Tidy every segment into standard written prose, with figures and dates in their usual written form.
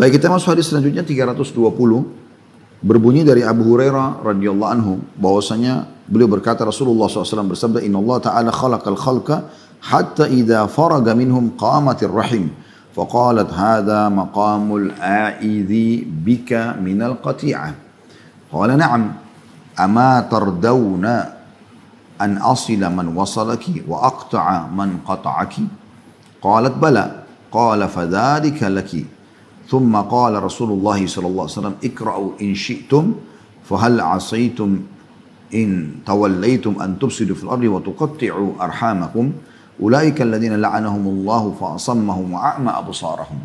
Baik, kita masuk hadis selanjutnya 320. Berbunyi dari Abu Hurairah radhiyallahu anhu bahwasanya beliau berkata Rasulullah SAW bersabda, Inna Allah Ta'ala khalaqal khalqa hatta idha faraga minhum qamatir rahim. Faqalat hadha maqamul a'idhi bika minal qati'ah. Qala na'am, ama tardawna an asila man wasalaki wa aqta'a man qata'aki. Qalat bala. Qala fadhalika laki. ثم قال رسول الله صلى الله عليه وسلم اقرأوا إن شئتم فهل عصيتم إن توليتم أن تفسدوا في الأرض وتقطعوا أرحامكم أولئك الذين لعنهم الله فأصمهم وأعمى أبصارهم.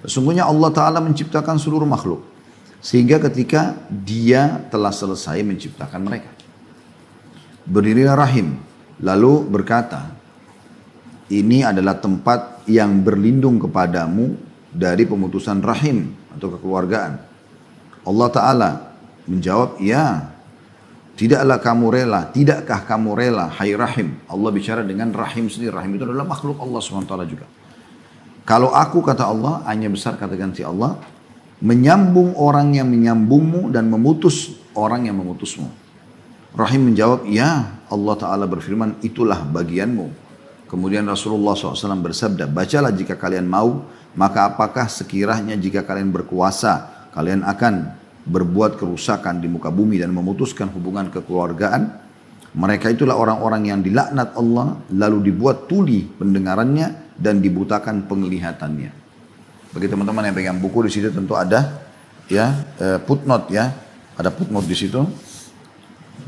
Sesungguhnya Allah Ta'ala menciptakan seluruh makhluk sehingga ketika dia telah selesai menciptakan mereka, berdirilah rahim lalu berkata, ini adalah tempat yang berlindung kepadamu dari pemutusan rahim atau kekeluargaan. Allah Ta'ala menjawab, ya, tidakkah kamu rela, hai rahim. Allah bicara dengan rahim sendiri. Rahim itu adalah makhluk Allah SWT juga. Kalau aku, kata Allah, hanya besar kata ganti Allah, menyambung orang yang menyambungmu dan memutus orang yang memutusmu. Rahim menjawab, ya. Allah Ta'ala berfirman, itulah bagianmu. Kemudian Rasulullah SAW bersabda, bacalah jika kalian mau, maka apakah sekiranya jika kalian berkuasa, kalian akan berbuat kerusakan di muka bumi dan memutuskan hubungan kekeluargaan? Mereka itulah orang-orang yang dilaknat Allah, lalu dibuat tuli pendengarannya dan dibutakan penglihatannya. Bagi teman-teman yang pegang buku, di situ tentu ada ya footnote ya, ada footnote di situ.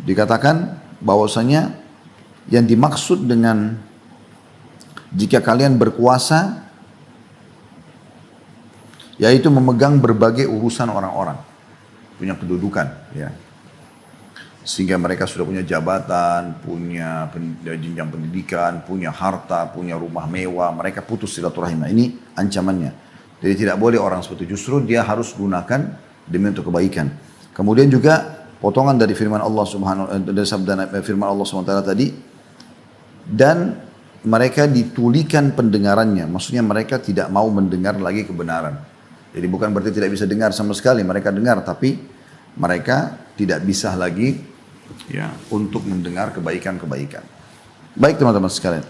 Dikatakan bahwasanya yang dimaksud dengan jika kalian berkuasa yaitu memegang berbagai urusan orang-orang, punya kedudukan, ya, sehingga mereka sudah punya jabatan, punya jenjang pendidikan, punya harta, punya rumah mewah, mereka putus silaturahim. Nah, ini ancamannya. Jadi tidak boleh orang seperti itu, justru dia harus gunakan demi untuk kebaikan. Kemudian juga potongan dari firman Allah dari sabda firman Allah SWT tadi, dan mereka ditulikan pendengarannya, maksudnya mereka tidak mau mendengar lagi kebenaran. Jadi bukan berarti tidak bisa dengar sama sekali, mereka dengar, tapi mereka tidak bisa lagi ya untuk mendengar kebaikan-kebaikan. Baik teman-teman sekalian,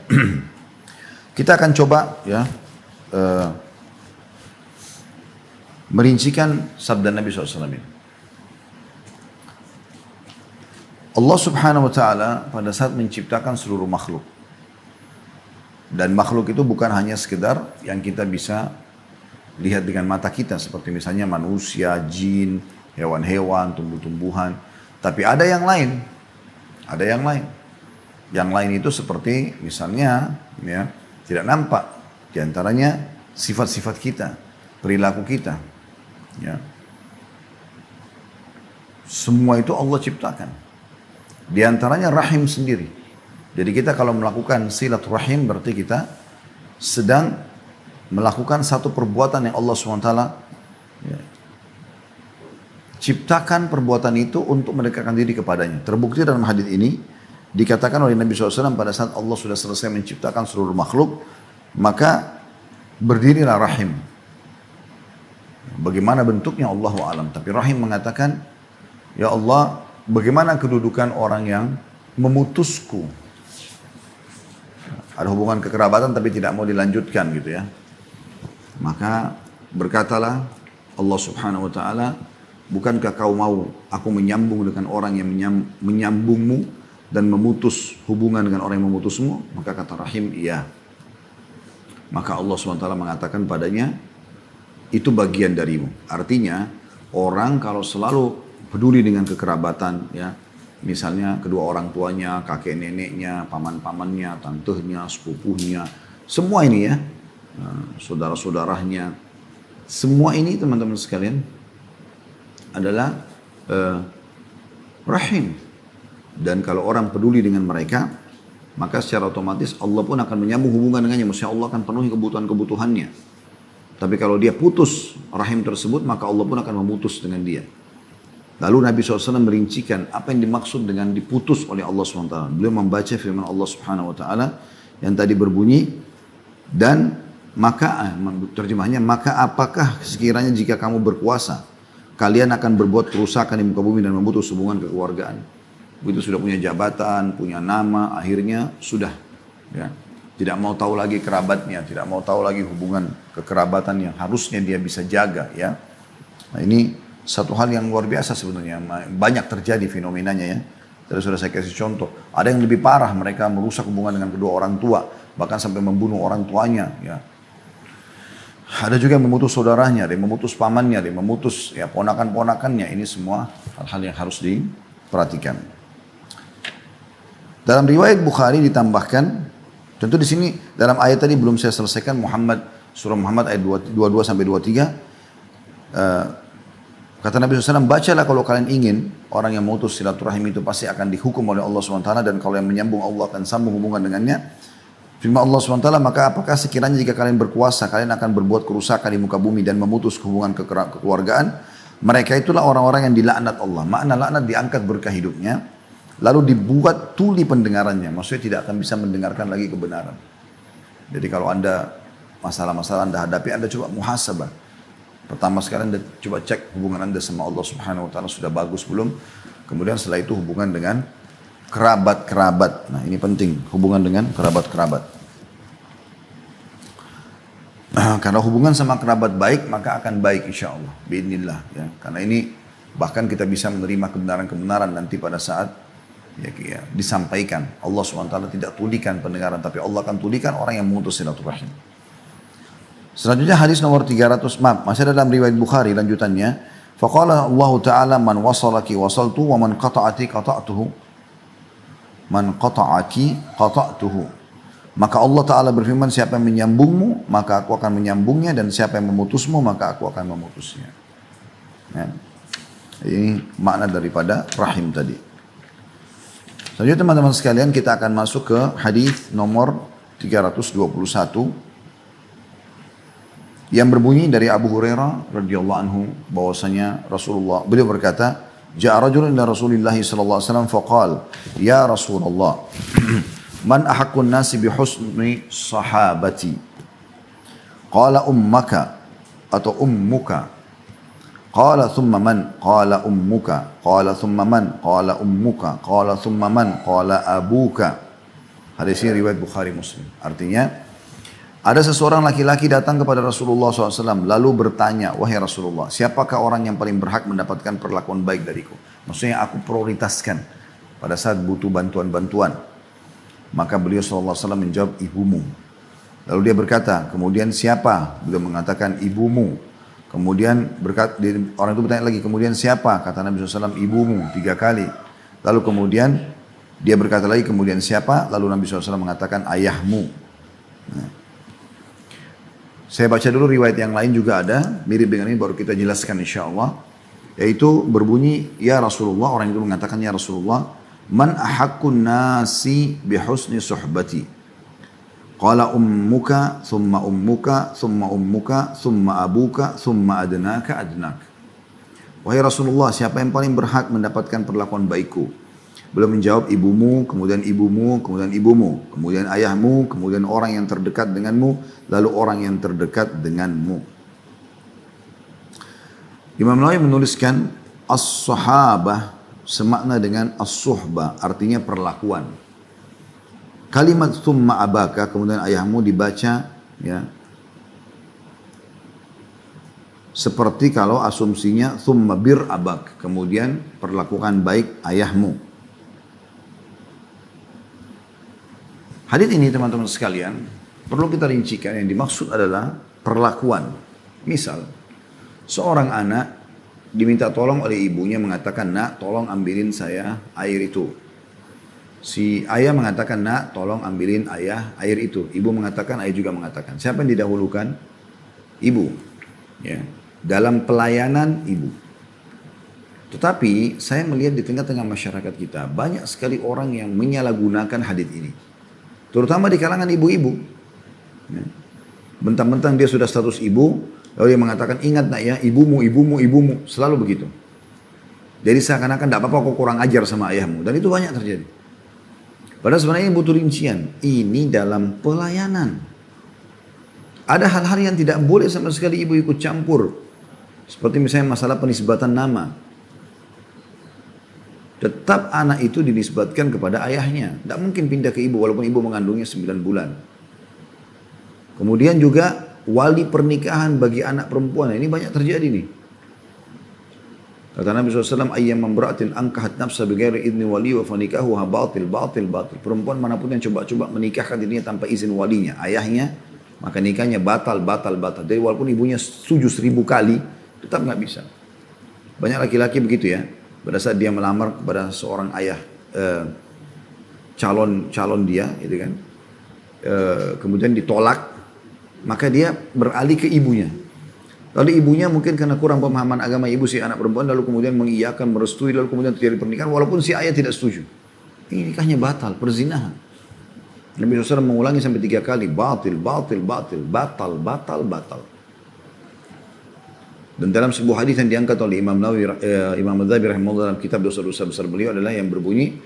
kita akan coba ya merincikan sabda Nabi SAW ini. Allah Subhanahu Wa Taala pada saat menciptakan seluruh makhluk, dan makhluk itu bukan hanya sekedar yang kita bisa lihat dengan mata kita seperti misalnya manusia, jin, hewan-hewan, tumbuh-tumbuhan. Tapi ada yang lain. Ada yang lain. Yang lain itu seperti misalnya ya, tidak nampak. Di antaranya sifat-sifat kita, perilaku kita. Ya. Semua itu Allah ciptakan. Di antaranya rahim sendiri. Jadi kita kalau melakukan silaturahim berarti kita sedang melakukan satu perbuatan yang Allah SWT ya, ciptakan perbuatan itu untuk mendekatkan diri kepadanya. Terbukti dalam hadis ini dikatakan oleh Nabi SAW pada saat Allah sudah selesai menciptakan seluruh makhluk, maka berdirilah rahim. Bagaimana bentuknya Allahu a'lam. Tapi rahim mengatakan, ya Allah, bagaimana kedudukan orang yang memutusku? Ada hubungan kekerabatan tapi tidak mau dilanjutkan gitu ya. Maka berkatalah Allah Subhanahu Wa Taala, bukankah kau mau aku menyambung dengan orang yang menyambungmu dan memutus hubungan dengan orang yang memutusmu? Maka kata rahim, iya. Maka Allah Subhanahu Wa Taala mengatakan padanya, itu bagian darimu. Artinya orang kalau selalu peduli dengan kekerabatan ya, misalnya kedua orang tuanya, kakek neneknya, paman-pamannya, tantehnya, sepupunya, semua ini ya, saudara-saudaranya, semua ini teman-teman sekalian adalah rahim. Dan kalau orang peduli dengan mereka, maka secara otomatis Allah pun akan menyambung hubungan dengannya. Maksudnya Allah akan penuhi kebutuhan-kebutuhannya. Tapi kalau dia putus rahim tersebut, maka Allah pun akan memutus dengan dia. Lalu Nabi SAW merincikan apa yang dimaksud dengan diputus oleh Allah SWT. Beliau membaca firman Allah Subhanahu Wa Taala yang tadi berbunyi, dan maka terjemahnya, maka apakah sekiranya jika kamu berkuasa, kalian akan berbuat kerusakan di muka bumi dan memutus hubungan kekeluargaan. Begitu sudah punya jabatan, punya nama, akhirnya sudah, ya, tidak mau tahu lagi kerabatnya, tidak mau tahu lagi hubungan kekerabatan yang harusnya dia bisa jaga, ya. Nah, ini satu hal yang luar biasa sebenarnya, banyak terjadi fenomenanya, ya. Tadi sudah saya kasih contoh, ada yang lebih parah, mereka merusak hubungan dengan kedua orang tua, bahkan sampai membunuh orang tuanya, ya. Ada juga yang memutus saudaranya, ada yang memutus pamannya, ada yang memutus, ya, ponakan-ponakannya. Ini semua hal-hal yang harus diperhatikan. Dalam riwayat Bukhari ditambahkan, tentu di sini dalam ayat tadi belum saya selesaikan, surah Muhammad ayat 22 sampai 23. Kata Nabi SAW, bacalah kalau kalian ingin, orang yang memutus silaturahim itu pasti akan dihukum oleh Allah SWT, dan kalau yang menyambung Allah akan sambung hubungan dengannya. Firman Allah SWT, maka apakah sekiranya jika kalian berkuasa, kalian akan berbuat kerusakan di muka bumi dan memutus hubungan kekeluargaan. Mereka itulah orang-orang yang dilaknat Allah. Makna laknat diangkat berkah hidupnya, lalu dibuat tuli pendengarannya. Maksudnya tidak akan bisa mendengarkan lagi kebenaran. Jadi kalau Anda, masalah-masalah Anda hadapi, Anda coba muhasabah. Pertama sekali Anda coba cek hubungan Anda sama Allah Subhanahu Wa Taala sudah bagus belum. Kemudian setelah itu hubungan dengan kerabat-kerabat. Nah, ini penting, hubungan dengan kerabat-kerabat. Karena hubungan sama kerabat baik, maka akan baik insya Allah. Bi'idznillah, ya. Karena ini bahkan kita bisa menerima kebenaran-kebenaran nanti pada saat ya, disampaikan. Allah SWT tidak tulikan pendengaran, tapi Allah akan tulikan orang yang memutus silaturahim. Selanjutnya hadis nomor 300, masih ada dalam riwayat Bukhari lanjutannya. Faqala Allah Ta'ala, man wasalaki wasaltu wa man qata'ati qata'tuhu. Man qata'aki qata'tuhu. Maka Allah Ta'ala berfirman, siapa yang menyambungmu, maka aku akan menyambungnya, dan siapa yang memutusmu, maka aku akan memutusnya. Ya. Ini makna daripada rahim tadi. Selanjutnya teman-teman sekalian, kita akan masuk ke hadis nomor 321 yang berbunyi dari Abu Hurairah radhiyallahu anhu bahwasanya Rasulullah, beliau berkata, Ja'a rajulun ila Rasulillah sallallahu alaihi wasallam faqal, ya Rasulullah, man ahaqqun nasi bi husni sahabati? Qala ummaka atau ummuka. Qala thumma man? Qala ummuka. Qala thumma man? Qala ummuka. Qala thumma man? Qala abuka. Hadis ini riwayat Bukhari Muslim. Artinya, ada seseorang laki-laki datang kepada Rasulullah SAW lalu bertanya, wahai Rasulullah, siapakah orang yang paling berhak mendapatkan perlakuan baik dariku? Maksudnya aku prioritaskan pada saat butuh bantuan-bantuan. Maka beliau SAW menjawab, ibumu. Lalu dia berkata, kemudian siapa? Beliau mengatakan ibumu. Kemudian orang itu bertanya lagi, kemudian siapa? Kata Nabi SAW, ibumu, 3 kali. Lalu kemudian dia berkata lagi, kemudian siapa? Lalu Nabi SAW mengatakan ayahmu. Nah. Saya baca dulu riwayat yang lain juga ada, mirip dengan ini baru kita jelaskan insya Allah. Yaitu berbunyi, ya Rasulullah, orang itu mengatakan, ya Rasulullah, man ahaqqun nasi bihusni suhbati? Qala ummuka, thumma ummuka, thumma ummuka, thumma abuka, thumma adnaka adnak. Wahai Rasulullah, siapa yang paling berhak mendapatkan perlakuan baikku? Beliau menjawab, ibumu, kemudian ibumu, kemudian ibumu, kemudian ayahmu, kemudian orang yang terdekat denganmu, lalu orang yang terdekat denganmu. Imam Nawawi menuliskan, as-sahabah semakna dengan as-suhbah, artinya perlakuan. Kalimat thumma abaka, kemudian ayahmu dibaca, ya, seperti kalau asumsinya thumma bir abak, kemudian perlakukan baik ayahmu. Hadis ini teman-teman sekalian, perlu kita rincikan, yang dimaksud adalah perlakuan. Misal, seorang anak diminta tolong oleh ibunya mengatakan, nak tolong ambilin saya air itu. Si ayah mengatakan, nak tolong ambilin ayah air itu. Ibu mengatakan, ayah juga mengatakan. Siapa yang didahulukan? Ibu. Ya. Dalam pelayanan ibu. Tetapi saya melihat di tengah-tengah masyarakat kita, banyak sekali orang yang menyalahgunakan hadis ini. Terutama di kalangan ibu-ibu. Ya. Bentang-bentang dia sudah status ibu, lalu dia mengatakan, ingat nak ya, ibumu, ibumu, ibumu. Selalu begitu. Jadi seakan-akan tidak apa-apa kok kurang ajar sama ayahmu. Dan itu banyak terjadi. Padahal sebenarnya ini butuh rincian. Ini dalam pelayanan. Ada hal-hal yang tidak boleh sama sekali ibu ikut campur. Seperti misalnya masalah penisbatan nama. Tetap anak itu dinisbatkan kepada ayahnya. Tidak mungkin pindah ke ibu walaupun ibu mengandungnya 9 bulan. Kemudian juga wali pernikahan bagi anak perempuan. Ini banyak terjadi nih. Kata Nabi SAW, ayyam mamra'atin angkahat nafsa bighairi idni wali wa fanikahuha batil. Perempuan manapun yang coba-coba menikahkan dirinya tanpa izin walinya, ayahnya, maka nikahnya batal. Jadi walaupun ibunya setuju 1000 kali, tetap nggak bisa. Banyak laki-laki begitu ya. Pada saat dia melamar kepada seorang ayah, calon dia, gitu kan, kemudian ditolak, maka dia beralih ke ibunya. Lalu ibunya mungkin karena kurang pemahaman agama ibu si anak perempuan, lalu kemudian mengiyakan, merestui, lalu kemudian terjadi pernikahan, walaupun si ayah tidak setuju. Ini nikahnya batal, perzinahan. Nabi SAW mengulangi sampai 3 kali, batal. Dan dalam sebuah hadis yang diangkat oleh Imam Nawawi, Imam Adzabi rahimahullah dalam kitab dosa-dosa besar beliau adalah yang berbunyi,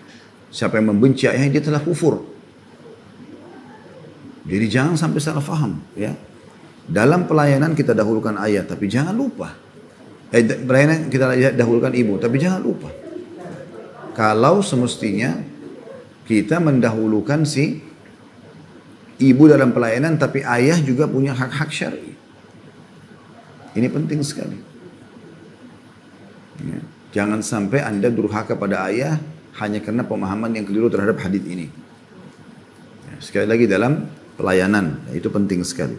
siapa yang membenci ayahnya dia telah kufur. Jadi jangan sampai salah faham, ya. Dalam pelayanan kita dahulukan ayah, tapi jangan lupa. Pelayanan kita dahulukan ibu, tapi jangan lupa. Kalau semestinya kita mendahulukan si ibu dalam pelayanan, tapi ayah juga punya hak-hak syar'i. Ini penting sekali. Ya. Jangan sampai Anda durhaka pada ayah hanya karena pemahaman yang keliru terhadap hadis ini. Ya, sekali lagi dalam pelayanan, itu penting sekali.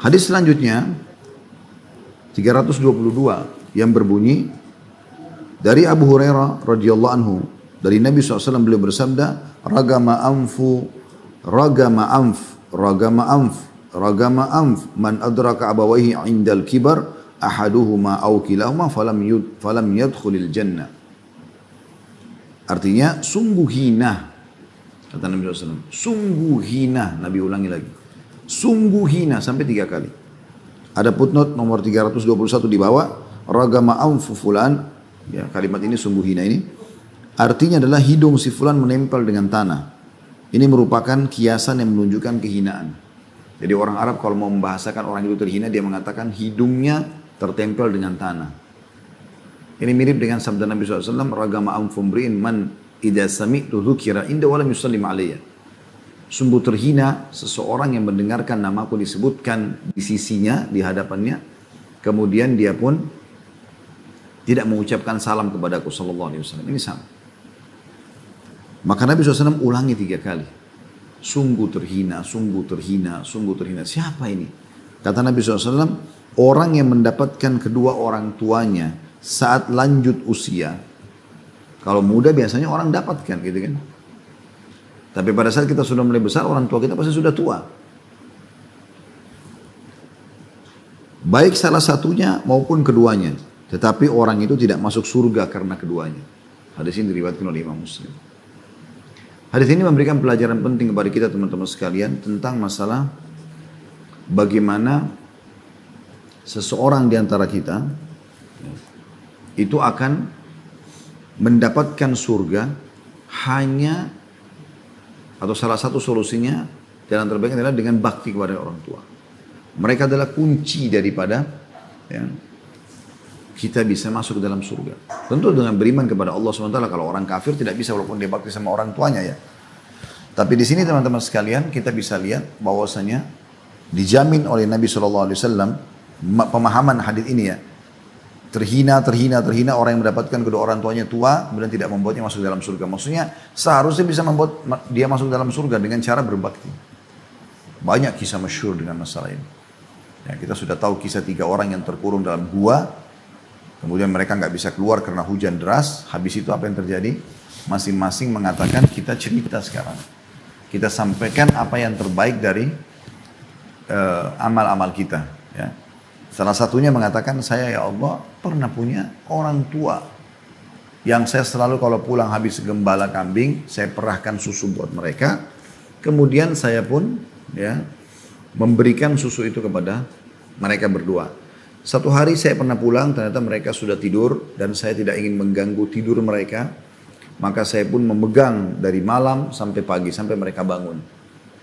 Hadis selanjutnya 322 yang berbunyi dari Abu Hurairah radhiyallahu anhu dari Nabi SAW beliau bersabda, ragama anf man adraka abawaihi indal kibar ahaduhuma aw kilahuma falam yadkhulil jannah. Artinya sungguh hina, kata Nabi SAW, sungguh hina. Nabi ulangi lagi, sungguh hina sampai 3 kali. Ada footnote nomor 321 di bawah, ragama anfu fulan, ya, kalimat ini sungguh hina ini artinya adalah hidung si fulan menempel dengan tanah. Ini merupakan kiasan yang menunjukkan kehinaan. Jadi orang Arab kalau mau membahasakan orang itu terhina, dia mengatakan hidungnya tertempel dengan tanah. Ini mirip dengan sabda Nabi SAW, ragama anfu mri'in man idza sami'tu dzukira inda wa lam yusallim alayya. Sungguh terhina seseorang yang mendengarkan namaku disebutkan di sisinya, di hadapannya, kemudian dia pun tidak mengucapkan salam kepadaku sallallahu alaihi wasallam. Ini sama. Maka Nabi SAW ulangi 3 kali. Sungguh terhina. Siapa ini? Kata Nabi SAW, orang yang mendapatkan kedua orang tuanya saat lanjut usia. Kalau muda biasanya orang dapatkan gitu kan. Tapi pada saat kita sudah mulai besar, orang tua kita pasti sudah tua. Baik salah satunya maupun keduanya. Tetapi orang itu tidak masuk surga karena keduanya. Hadis ini diriwayatkan oleh Imam Muslim. Hadis ini memberikan pelajaran penting kepada kita teman-teman sekalian tentang masalah bagaimana seseorang di antara kita itu akan mendapatkan surga hanya, atau salah satu solusinya jalan terbaik adalah dengan bakti kepada orang tua. Mereka adalah kunci daripada ya, kita bisa masuk ke dalam surga. Tentu dengan beriman kepada Allah SWT. Kalau orang kafir tidak bisa walaupun dia bakti sama orang tuanya ya. Tapi di sini teman-teman sekalian kita bisa lihat bahwasanya dijamin oleh Nabi SAW pemahaman hadis ini ya. Terhina orang yang mendapatkan kedua orang tuanya tua kemudian tidak membuatnya masuk dalam surga. Maksudnya seharusnya bisa membuat dia masuk dalam surga dengan cara berbakti. Banyak kisah masyhur dengan masalah ini. Ya, kita sudah tahu kisah 3 orang yang terkurung dalam gua. Kemudian mereka nggak bisa keluar karena hujan deras. Habis itu apa yang terjadi? Masing-masing mengatakan kita cerita sekarang. Kita sampaikan apa yang terbaik dari amal-amal kita. Ya. Salah satunya mengatakan, saya ya Allah pernah punya orang tua yang saya selalu kalau pulang habis gembala kambing, saya perahkan susu buat mereka. Kemudian saya pun ya memberikan susu itu kepada mereka berdua. Satu hari saya pernah pulang, ternyata mereka sudah tidur dan saya tidak ingin mengganggu tidur mereka. Maka saya pun memegang dari malam sampai pagi, sampai mereka bangun.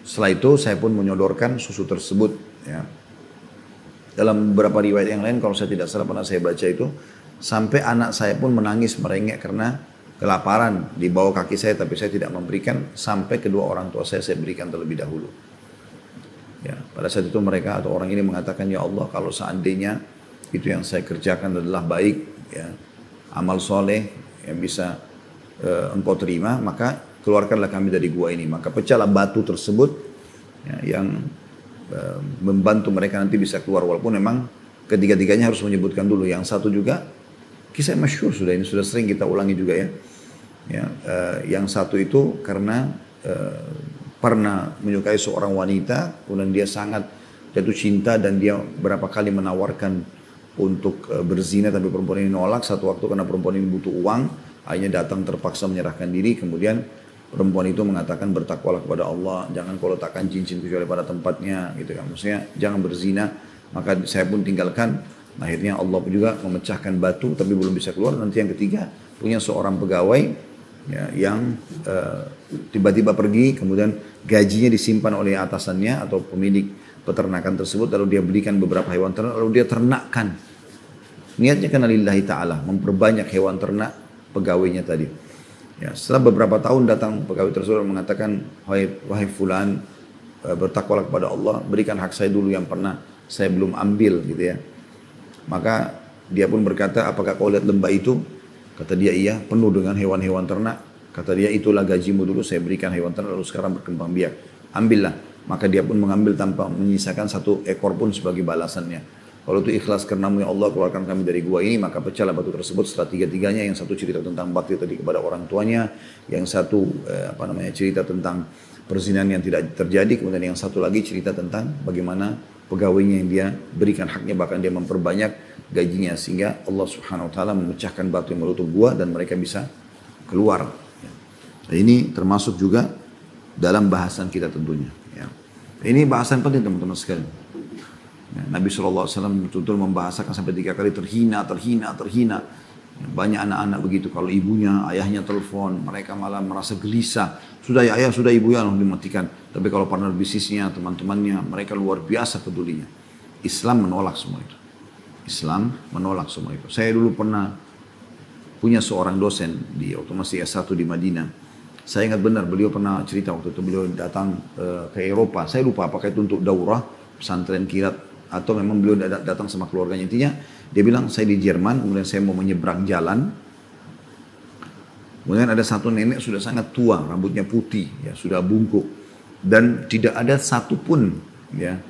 Setelah itu saya pun menyodorkan susu tersebut. Ya. Dalam beberapa riwayat yang lain, kalau saya tidak salah pernah saya baca itu, sampai anak saya pun menangis merengek karena kelaparan di bawah kaki saya, tapi saya tidak memberikan, sampai kedua orang tua saya berikan terlebih dahulu. Ya, pada saat itu mereka atau orang ini mengatakan, ya Allah, kalau seandainya itu yang saya kerjakan adalah baik, ya, amal soleh yang bisa engkau terima, maka keluarkanlah kami dari gua ini. Maka pecahlah batu tersebut, ya, yang membantu mereka nanti bisa keluar, walaupun memang ketiga-tiganya harus menyebutkan dulu. Yang satu juga kisah masyhur, sudah ini sudah sering kita ulangi juga ya. Ya, yang satu itu karena pernah menyukai seorang wanita, kemudian dia sangat jatuh cinta dan dia berapa kali menawarkan untuk berzina, tapi perempuan ini nolak. Satu waktu karena perempuan ini butuh uang, akhirnya datang terpaksa menyerahkan diri. Kemudian perempuan itu mengatakan, bertakwalah kepada Allah, jangan kau letakkan cincin kecuali pada tempatnya, gitu kan. Maksudnya jangan berzina. Maka saya pun tinggalkan. Akhirnya Allah juga memecahkan batu, tapi belum bisa keluar. Nanti yang ketiga, punya seorang pegawai, ya, yang tiba-tiba pergi, kemudian gajinya disimpan oleh atasannya atau pemilik peternakan tersebut, lalu dia belikan beberapa hewan ternak, lalu dia ternakkan. Niatnya karena lillahi ta'ala, memperbanyak hewan ternak pegawainya tadi. Ya, setelah beberapa tahun datang pegawai tersebut mengatakan, wahai fulan, bertakwalah kepada Allah, berikan hak saya dulu yang pernah saya belum ambil, gitu ya. Maka dia pun berkata, apakah kau lihat lembah itu? Kata dia, iya, penuh dengan hewan-hewan ternak. Kata dia, itulah gajimu dulu, saya berikan hewan ternak, lalu sekarang berkembang biak. Ambillah. Maka dia pun mengambil tanpa menyisakan satu ekor pun sebagai balasannya. Kalau itu ikhlas karenamu ya Allah, keluarkan kami dari gua ini. Maka pecahlah batu tersebut setelah tiga-tiganya. Yang satu cerita tentang bakti tadi kepada orang tuanya, yang satu cerita tentang perzinahan yang tidak terjadi, kemudian yang satu lagi cerita tentang bagaimana pegawainya yang dia berikan haknya, bahkan dia memperbanyak gajinya, sehingga Allah Subhanahu wa taala memecahkan batu yang menutup gua dan mereka bisa keluar. Nah, ini termasuk juga dalam bahasan kita tentunya, ya. Ini bahasan penting teman-teman sekalian. Ya, Nabi SAW betul-betul membahasakan sampai 3 kali terhina. Ya, banyak anak-anak begitu, kalau ibunya, ayahnya telepon, mereka malah merasa gelisah. Sudah ya ayah, sudah ibu ya, langsung dimatikan. Tapi kalau partner bisnisnya, teman-temannya, mereka luar biasa pedulinya. Islam menolak semua itu. Islam menolak semua itu. Saya dulu pernah punya seorang dosen di waktu masih S1 di Madinah. Saya ingat benar, beliau pernah cerita waktu itu beliau datang ke Eropa. Saya lupa apakah itu untuk daurah, pesantren kilat, atau memang beliau datang sama keluarganya. Intinya dia bilang, saya di Jerman, kemudian saya mau menyeberang jalan. Kemudian ada satu nenek sudah sangat tua, rambutnya putih, ya, sudah bungkuk. Dan tidak ada satupun, ya,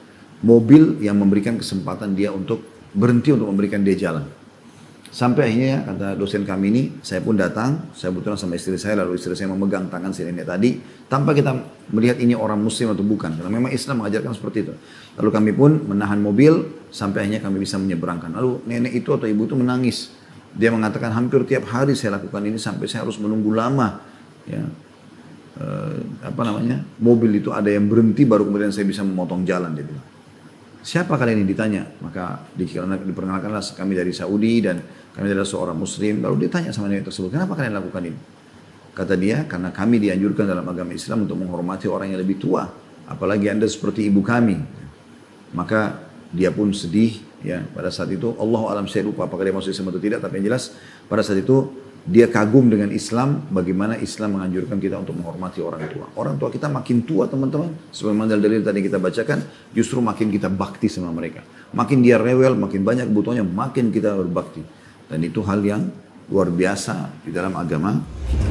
mobil yang memberikan kesempatan dia untuk berhenti untuk memberikan dia jalan. Sampai akhirnya kata dosen kami ini, saya pun datang, saya kebetulan sama istri saya, lalu istri saya memegang tangan si nenek tadi, tanpa kita melihat ini orang muslim atau bukan, karena memang Islam mengajarkan seperti itu. Lalu kami pun menahan mobil, sampai akhirnya kami bisa menyeberangkan. Lalu nenek itu atau ibu itu menangis. Dia mengatakan, hampir tiap hari saya lakukan ini, sampai saya harus menunggu lama. Ya, mobil itu ada yang berhenti, baru kemudian saya bisa memotong jalan, dia bilang. Siapa kalian ini ditanya? Maka diperkenalkanlah kami dari Saudi dan kami adalah seorang muslim. Lalu dia tanya sama nenek tersebut, kenapa kalian lakukan ini? Kata dia, karena kami dianjurkan dalam agama Islam untuk menghormati orang yang lebih tua. Apalagi anda seperti ibu kami. Maka dia pun sedih. Ya, pada saat itu, Allahu a'lam, saya lupa apakah dia masuk Islam atau tidak. Tapi yang jelas, pada saat itu dia kagum dengan Islam, bagaimana Islam menganjurkan kita untuk menghormati orang tua. Orang tua kita makin tua teman-teman, sebagaimana dalil tadi kita bacakan, justru makin kita bakti sama mereka. Makin dia rewel, makin banyak kebutuhannya, makin kita berbakti. Dan itu hal yang luar biasa di dalam agama kita.